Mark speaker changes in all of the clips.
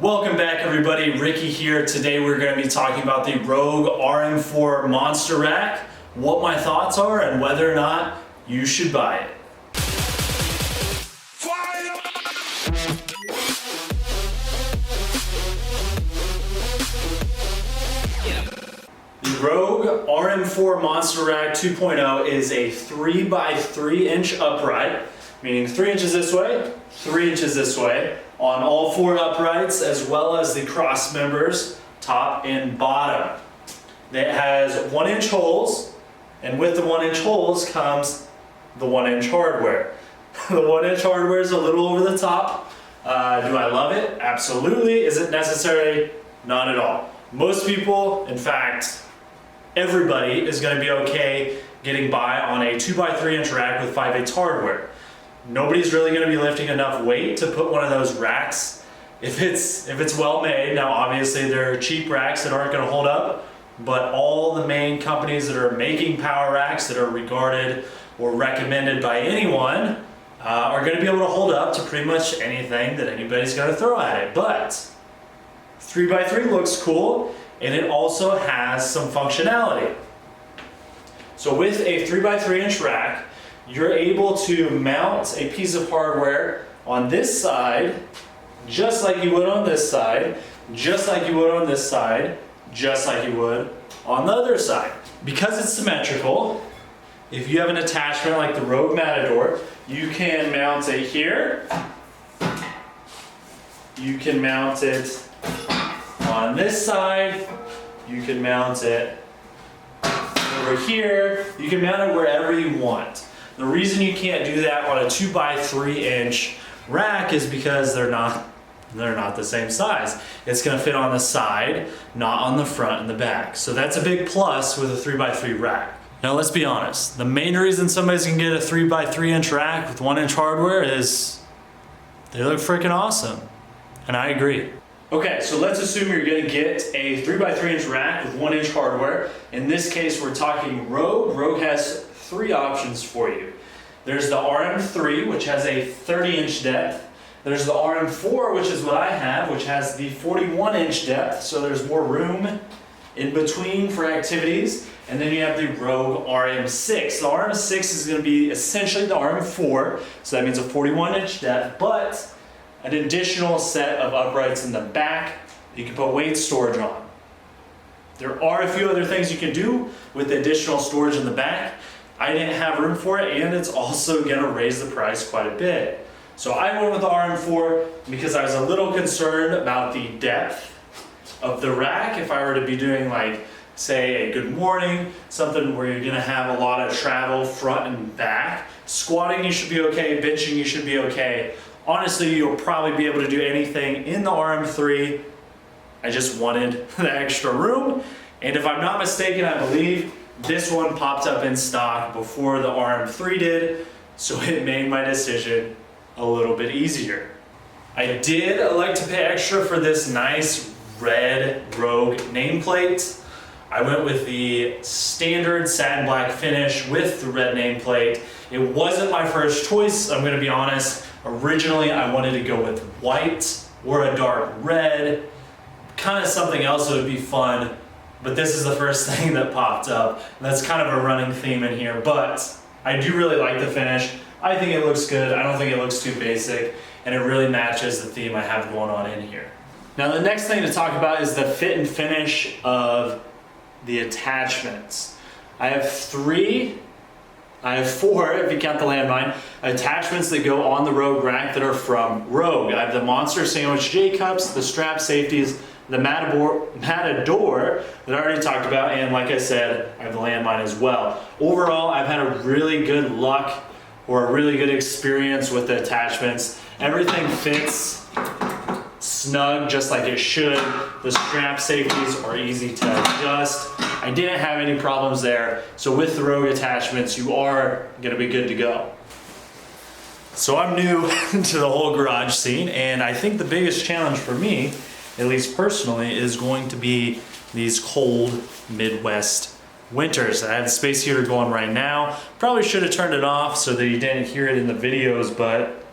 Speaker 1: Welcome back everybody, Ricky here. Today we're going to be talking about the Rogue RM-4 Monster Rack, what my thoughts are, and whether or not you should buy it. The Rogue RM-4 Monster Rack 2.0 is a 3x3 inch upright, meaning 3 inches this way, 3 inches this way, on all 4 uprights, as well as the cross members, top and bottom. It has 1-inch holes, and with the 1-inch holes comes the 1-inch hardware. The 1-inch hardware is a little over the top. Do I love it? Absolutely. Is it necessary? Not at all. Most people, in fact, everybody is going to be okay getting by on a 2x3 inch rack with 5/8 hardware. Nobody's really going to be lifting enough weight to put one of those racks if it's well made. Now obviously there are cheap racks that aren't going to hold up, but all the main companies that are making power racks that are regarded or recommended by anyone are going to be able to hold up to pretty much anything that anybody's going to throw at it. But 3x3 looks cool, and it also has some functionality. So with a 3x3 inch rack, you're able to mount a piece of hardware on this side, just like you would on this side, just like you would on this side, just like you would on the other side. Because it's symmetrical, if you have an attachment like the Rogue Matador, you can mount it here, you can mount it on this side, you can mount it over here, you can mount it wherever you want. The reason you can't do that on a 2x3 inch rack is because they're not the same size. It's going to fit on the side, not on the front and the back. So that's a big plus with a 3x3 rack. Now let's be honest, the main reason somebody's going to get a 3x3 inch rack with 1-inch hardware is they look freaking awesome. And I agree. Okay, so let's assume you're going to get a 3x3 inch rack with 1-inch hardware. In this case, we're talking Rogue. Rogue has 3 options for you. There's the RM-3, which has a 30-inch depth. There's the RM-4, which is what I have, which has the 41-inch depth, so there's more room in between for activities. And then you have the Rogue RM-6. The RM-6 is going to be essentially the RM-4, so that means a 41-inch depth, but an additional set of uprights in the back that you can put weight storage on. There are a few other things you can do with the additional storage in the back. I didn't have room for it, and it's also going to raise the price quite a bit. So I went with the RM-4 because I was a little concerned about the depth of the rack. If I were to be doing, like, say, a good morning, something where you're going to have a lot of travel front and back, squatting you should be okay, benching you should be okay. Honestly, you'll probably be able to do anything in the RM-3. I just wanted the extra room, and if I'm not mistaken, I believe this one popped up in stock before the RM-3 did, so it made my decision a little bit easier. I did like to pay extra for this nice red Rogue nameplate. I went with the standard satin black finish with the red nameplate. It wasn't my first choice, I'm going to be honest. Originally, I wanted to go with white or a dark red, kind of something else that would be fun. But this is the first thing that popped up. And that's kind of a running theme in here, but I do really like the finish. I think it looks good. I don't think it looks too basic, and it really matches the theme I have going on in here. Now the next thing to talk about is the fit and finish of the attachments. I have 4 if you count the landmine, attachments that go on the Rogue rack that are from Rogue. I have the Monster Sandwich J-cups, the strap safeties, the Matador that I already talked about, and like I said, I have the landmine as well. Overall, I've had a really good luck or a really good experience with the attachments. Everything fits snug just like it should. The strap safeties are easy to adjust. I didn't have any problems there. So with the Rogue attachments, you are gonna be good to go. So I'm new to the whole garage scene, and I think the biggest challenge for me, at least personally, is going to be these cold Midwest winters. I have the space heater going right now. Probably should have turned it off so that you didn't hear it in the videos, but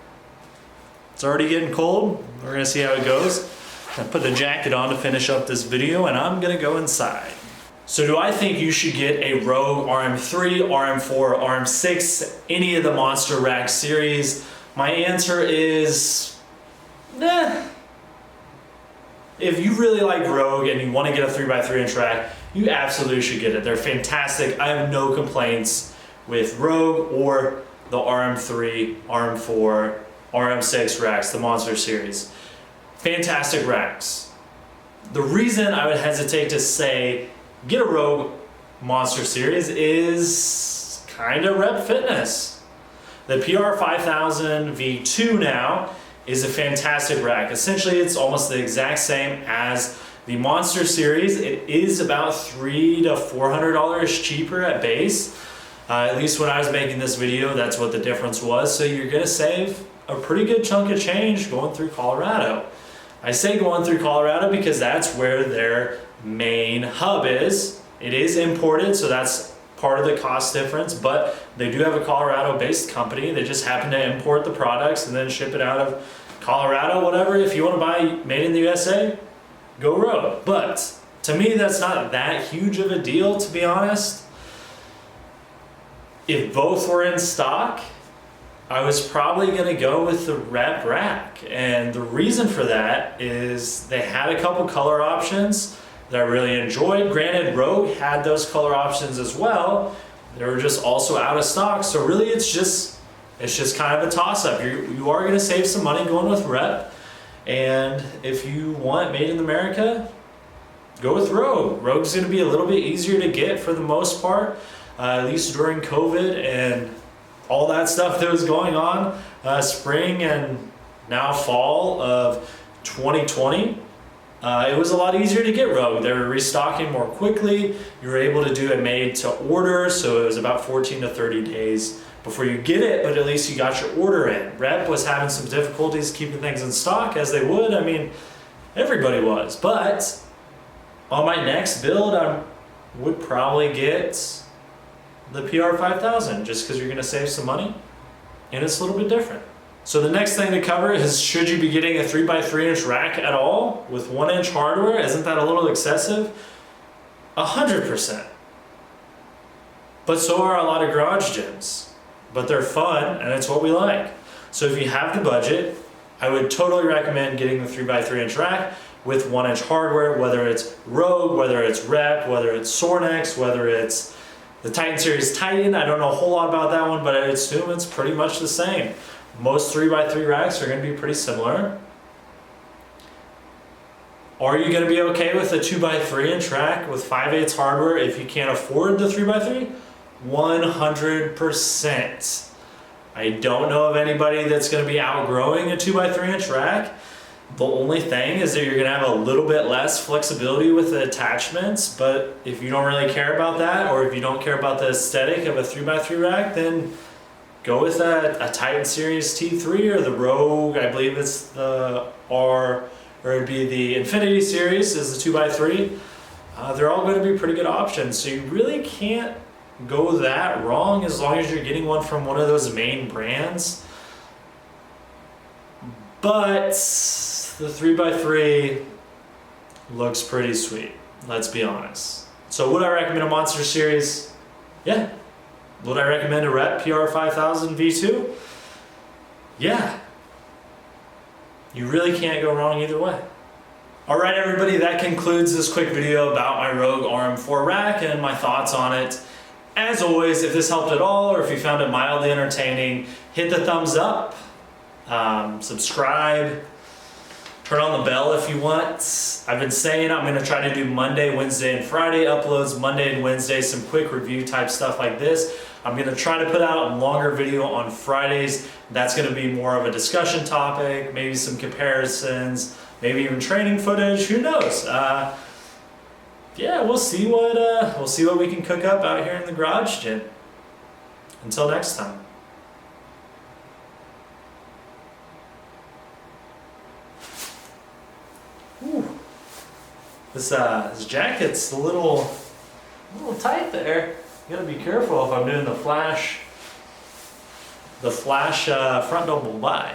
Speaker 1: it's already getting cold. We're gonna see how it goes. I put the jacket on to finish up this video, and I'm gonna go inside. So do I think you should get a Rogue RM-3, RM-4, RM-6, any of the Monster Rack series? My answer is, nah. If you really like Rogue and you want to get a 3x3 inch rack, you absolutely should get it. They're fantastic. I have no complaints with Rogue or the RM-3, RM-4, RM-6 racks, the Monster series. Fantastic racks. The reason I would hesitate to say get a Rogue Monster series is kind of rep fitness. The PR5000 V2 now is a fantastic rack. Essentially, it's almost the exact same as the Monster series. It is about $300 to $400 cheaper at base. At least when I was making this video, that's what the difference was. So you're gonna save a pretty good chunk of change going through Colorado. I say going through Colorado because that's where their main hub is. It is imported, so that's part of the cost difference, but they do have a Colorado-based company. They just happen to import the products and then ship it out of Colorado, whatever. If you want to buy made in the USA, go Rogue. But to me, that's not that huge of a deal, to be honest. If both were in stock, I was probably gonna go with the Rep rack. And the reason for that is they had a couple color options that I really enjoyed. Granted, Rogue had those color options as well. They were just also out of stock. So really it's just kind of a toss-up. You are gonna save some money going with Rep. And if you want made in America, go with Rogue. Rogue's gonna be a little bit easier to get for the most part, at least during COVID and all that stuff that was going on, spring and now fall of 2020. It was a lot easier to get Rogue. They were restocking more quickly. You were able to do it made to order, so it was about 14 to 30 days before you get it, but at least you got your order in. Rep was having some difficulties keeping things in stock, as they would. I mean, everybody was. But on my next build, I would probably get the PR5000 just because you're going to save some money and it's a little bit different. So the next thing to cover is, should you be getting a 3x3 inch rack at all with 1 inch hardware? Isn't that a little excessive? 100%. But so are a lot of garage gyms. But they're fun and it's what we like. So if you have the budget, I would totally recommend getting the 3x3 inch rack with 1 inch hardware, whether it's Rogue, whether it's Rep, whether it's Sornex, whether it's the Titan Series Titan. I don't know a whole lot about that one, but I assume it's pretty much the same. Most 3x3 racks are going to be pretty similar. Are you going to be okay with a 2x3 inch rack with 5/8 hardware if you can't afford the 3x3? 100%. I don't know of anybody that's going to be outgrowing a 2x3 inch rack. The only thing is that you're going to have a little bit less flexibility with the attachments, but if you don't really care about that, or if you don't care about the aesthetic of a 3x3 rack, then go with a Titan Series T3 or the Rogue. I believe it's the or it'd be the Infinity Series is the 2x3. They're all going to be pretty good options, so you really can't go that wrong as long as you're getting one from one of those main brands. But the 3x3 looks pretty sweet, let's be honest. So would I recommend a Monster Series? Yeah. Would I recommend a Rep PR5000 V2? Yeah. You really can't go wrong either way. Alright everybody, that concludes this quick video about my Rogue RM-4 rack and my thoughts on it. As always, if this helped at all or if you found it mildly entertaining, hit the thumbs up, subscribe, turn on the bell if you want. I've been saying I'm going to try to do Monday, Wednesday, and Friday uploads. Monday and Wednesday, some quick review type stuff like this. I'm going to try to put out a longer video on Fridays. That's going to be more of a discussion topic, maybe some comparisons, maybe even training footage. Who knows? Yeah, we'll see what we can cook up out here in the garage gym. Until next time. Ooh. This jacket's a little tight there. You gotta be careful if I'm doing the flash front double buy.